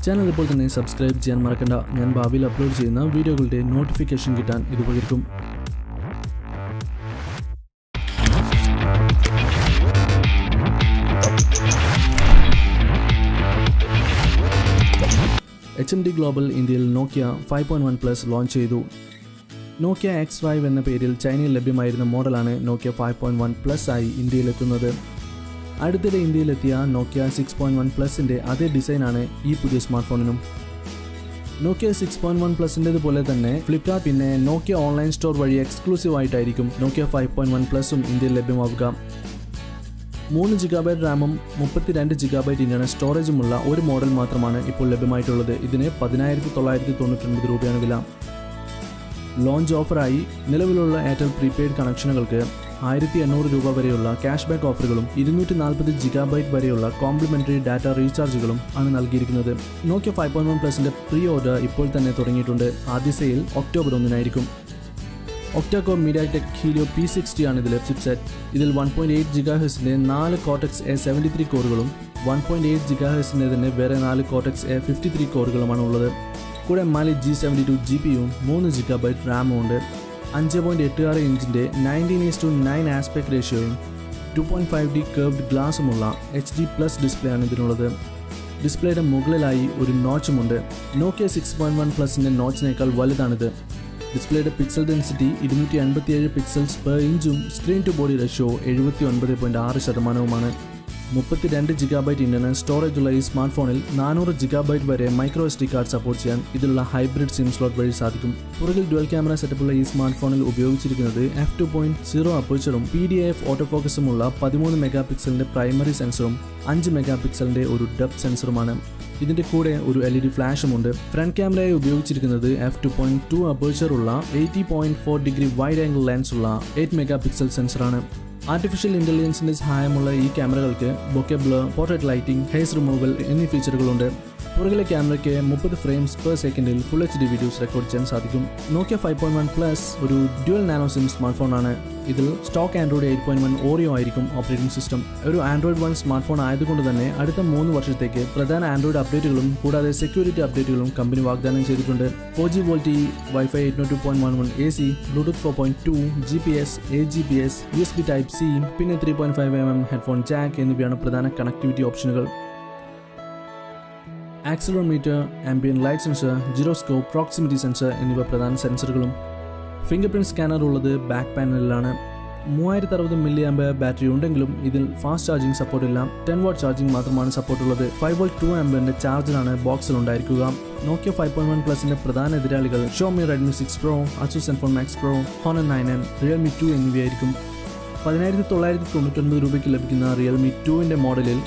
Channel ഇപ്പോൾ തന്നെ subscribe ചെയ്യാൻ മറക്കണ്ട. ഞാൻ ഭാവിയിൽ അപ്ലോഡ് ചെയ്യുന്ന വീഡിയോകളുടെ നോട്ടിഫിക്കേഷൻ കിട്ടാൻ ഇത് ഉപകരിക്കും. HMD Global ഇന്ത്യയിൽ Nokia 5.1 Plus ലോഞ്ച് ചെയ്തു. Nokia X5 എന്ന പേരിൽ ചൈനയിൽ ലഭ്യമായിരുന്ന മോഡലാണ് Nokia 5.1 Plus ആയി ഇന്ത്യയിലെത്തുന്നത്. അടുത്തിടെ ഇന്ത്യയിലെത്തിയ Nokia 6.1 Plusന്റെ അതേ ഡിസൈനാണ് ഈ പുതിയ സ്മാർട്ട് ഫോണിനും. Nokia 6.1 Plusൻ്റെതുപോലെ തന്നെ Flipkart പിന്നെ Nokia ഓൺലൈൻ സ്റ്റോർ വഴി എക്സ്ക്ലൂസീവ് ആയിട്ടായിരിക്കും Nokia 5.1 Plusഉം ഇന്ത്യയിൽ ലഭ്യമാവുക. 3 GB റാമും 32 GB ഇന്റർണൽ സ്റ്റോറേജുമുള്ള ഒരു മോഡൽ മാത്രമാണ് ഇപ്പോൾ ലഭ്യമായിട്ടുള്ളത്. ഇതിന് 10,999 രൂപയാണ് വില. ലോഞ്ച് ഓഫറായി നിലവിലുള്ള എയർടെൽ പ്രീപെയ്ഡ് കണക്ഷനുകൾക്ക് 1,800 രൂപ വരെയുള്ള ക്യാഷ് ബാക്ക് ഓഫറുകളും 240 GB വരെയുള്ള കോംപ്ലിമെന്ററി ഡാറ്റ റീചാർജുകളും ആണ് നൽകിയിരിക്കുന്നത്. Nokia 5.1 Plusന്റെ പ്രീ ഓർഡർ ഇപ്പോൾ തന്നെ തുടങ്ങിയിട്ടുണ്ട്. ആദ്യ sale October 1 octa-core മീഡിയാടെക് Helio P60 ആണ് ഇതിലെ ചിപ്സെറ്റ്. ഇതിൽ 1.8 GHzന്റെ 4 Cortex A73 കോറുകളും 1.8 GHzന്റെ തന്നെ വേറെ 4 Cortex A53 കോറുകളുമാണ് ഉള്ളത്. കൂടെ Mali G72 GPUവും 3 GB റാമും ഉണ്ട്. 5.86 ഇഞ്ചിന്റെ 19:9 ആസ്പെക്ട് റേഷ്യോയും 2.5D കർവ്ഡ് ഗ്ലാസുമുള്ള HD+ ഡിസ്പ്ലേ ആണ് ഇതിനുള്ളത്. ഡിസ്പ്ലേയുടെ മുകളിലായി ഒരു നോച്ചുമുണ്ട്. Nokia 6.1 Plusന്റെ നോച്ചിനേക്കാൾ വലുതാണിത്. ഡിസ്പ്ലേയുടെ പിക്സൽ ഡെൻസിറ്റി 287 പിക്സൽസ് പെർ ഇഞ്ചും screen to body ratio 79.6%. 32 GB internal storage ഉള്ള ഈ സ്മാർട്ട് ഫോണിൽ 400 GB വരെ മൈക്രോ SD കാർഡ് സപ്പോർട്ട് ചെയ്യാൻ ഇതിലുള്ള ഹൈബ്രിഡ് സിം സ്ലോട്ട് വഴി സാധിക്കും. പുറകിൽ ഡ്യുവൽ ക്യാമറ സെറ്റപ്പുള്ള ഈ സ്മാർട്ട് ഫോണിൽ ഉപയോഗിച്ചിരിക്കുന്നത് f2.0 അപ്പേച്ചറും PDAF ഓട്ടോ ഫോക്കസുമുള്ള 13 മെഗാപിക്സലിന്റെ പ്രൈമറി സെൻസറും 5 മെഗാപിക്സലിന്റെ ഒരു ഡെപ്ത് സെൻസറുമാണ്. ഇതിന്റെ കൂടെ ഒരു LED ഫ്ലാഷും ഉണ്ട്. ഫ്രണ്ട് ക്യാമറയായി ഉപയോഗിച്ചിരിക്കുന്നത് f2.2 അപ്പേച്ചറുള്ള 80.4 ഡിഗ്രി വൈഡ് ആംഗിൾ ലെൻസ് ഉള്ള 8 മെഗാപിക്സൽ സെൻസറാണ്. ആർട്ടിഫിഷ്യൽ ഇന്റലിജൻസിന്റെ സഹായമുള്ള ഈ ക്യാമറകൾക്ക് bokeh blur, portrait lighting, haze removal എന്നീ ഫീച്ചറുകളുണ്ട്. പുറകിലെ ക്യാമറയ്ക്ക് 30 ഫ്രെയിംസ് പെർ സെക്കൻഡിൽ ഫുൾ HD വീഡിയോസ് റെക്കോർഡ് ചെയ്യാൻ സാധിക്കും. Nokia 5.1 Plus ഒരു ഡ്യുവൽ നാനോ സിം സ്മാർട്ട് ഫോണാണ്. ഇതിൽ സ്റ്റോക്ക് ആൻഡ്രോയിഡ് 8.1 ഓറിയോ ആയിരിക്കും ഓപ്പറേറ്റിംഗ് സിസ്റ്റം. ഒരു ആൻഡ്രോയിഡ് 1 സ്മാർട്ട് ഫോൺ ആയതുകൊണ്ട് തന്നെ അടുത്ത 3 വർഷത്തേക്ക് പ്രധാന ആൻഡ്രോയിഡ് അപ്ഡേറ്റുകളും കൂടാതെ സെക്യൂരിറ്റി അപ്ഡേറ്റുകളും കമ്പനി വാഗ്ദാനം ചെയ്തിട്ടുണ്ട്. 4G VoLTE, Wi-Fi 802.11 AC, Bluetooth 4.2, GPS, AGPS, USB Type C, പിന്നെ 3.5mm ഹെഡ്ഫോൺ ജാക്ക് എന്നിവയാണ് പ്രധാന കണക്ടിവിറ്റി ഓപ്ഷനുകൾ. Accelerometer, ambient light sensor, gyroscope, proximity sensor എന്നിവ പ്രധാന സെൻസറുകളും. ഫിംഗർ പ്രിന്റ് സ്കാനർ ഉള്ളത് ബാക്ക് പാനലിലാണ്. 3060 mAh ബാറ്ററി ഉണ്ടെങ്കിലും ഇതിൽ ഫാസ്റ്റ് ചാർജിംഗ് സപ്പോർട്ട് ഇല്ല. 10 വാട്ട് ചാർജിംഗ് മാത്രമാണ് സപ്പോർട്ട് ഉള്ളത്. 5V 2A ചാർജറാണ് ബോക്സിൽ ഉണ്ടായിരിക്കുക. Nokia 5.1 Plusന്റെ പ്രധാന എതിരാളികൾ Xiaomi Redmi 6 Pro, Asus ZenFone Max Pro, Honor 9N, Realme 2 എന്നിവയായിരിക്കും. 10,999 രൂപയ്ക്ക് ലഭിക്കുന്ന Realme 2ന്റെ മോഡലിൽ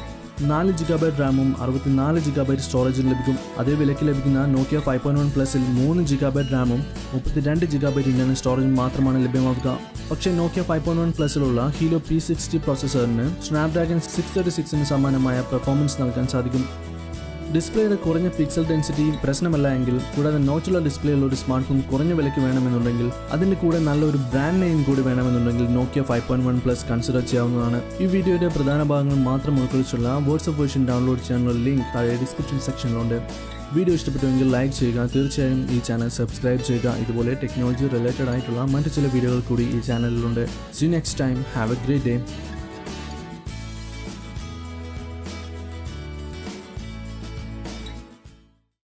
4 GB റാമും 64 GB സ്റ്റോറേജും ലഭിക്കും. അതേ വിലയ്ക്ക് ലഭിക്കുന്ന Nokia 5.1 Plusൽ 3 GB റാമും 32 GB ഇന്റർണൽ സ്റ്റോറേജും മാത്രമാണ് ലഭ്യമാവുക. പക്ഷേ Nokia 5.1 Plusലുള്ള ഹീലിയോ P60 പ്രോസസ്സറിന് സ്നാപ്ഡ്രാഗൺ 636ന് സമാനമായ പെർഫോമൻസ് നൽകാൻ സാധിക്കും. ഡിസ്പ്ലേയുടെ കുറഞ്ഞ പിക്സൽ ഡെൻസിറ്റി പ്രശ്നമല്ല എങ്കിൽ, കൂടാതെ നോച്ചുള്ള ഡിസ്പ്ലേയുള്ള ഒരു സ്മാർട്ട് ഫോൺ കുറഞ്ഞ വിലയ്ക്ക് വേണമെന്നുണ്ടെങ്കിൽ, അതിന്റെ കൂടെ നല്ലൊരു ബ്രാൻഡ് നെയിം കൂടി വേണമെന്നുണ്ടെങ്കിൽ Nokia 5.1 Plus കൺസിഡർ ചെയ്യാവുന്നതാണ്. ഈ വീഡിയോയുടെ പ്രധാന ഭാഗങ്ങൾ മാത്രം ഉൾക്കൊള്ളിച്ചുള്ള വാട്സ്ആപ്പ് വേർഷൻ ഡൗൺലോഡ് ചെയ്യാനുള്ള ലിങ്ക് താഴെ ഡിസ്ക്രിപ്ഷൻ സെക്ഷനിലുണ്ട്. വീഡിയോ ഇഷ്ടപ്പെട്ടുവെങ്കിൽ ലൈക്ക് ചെയ്യുക. തീർച്ചയായും ഈ ചാനൽ സബ്സ്ക്രൈബ് ചെയ്യുക. ഇതുപോലെ ടെക്നോളജി റിലേറ്റഡ് ആയിട്ടുള്ള മറ്റു ചില വീഡിയോകൾ കൂടി ഈ ചാനലിലുണ്ട്. See you next time. Have a great day.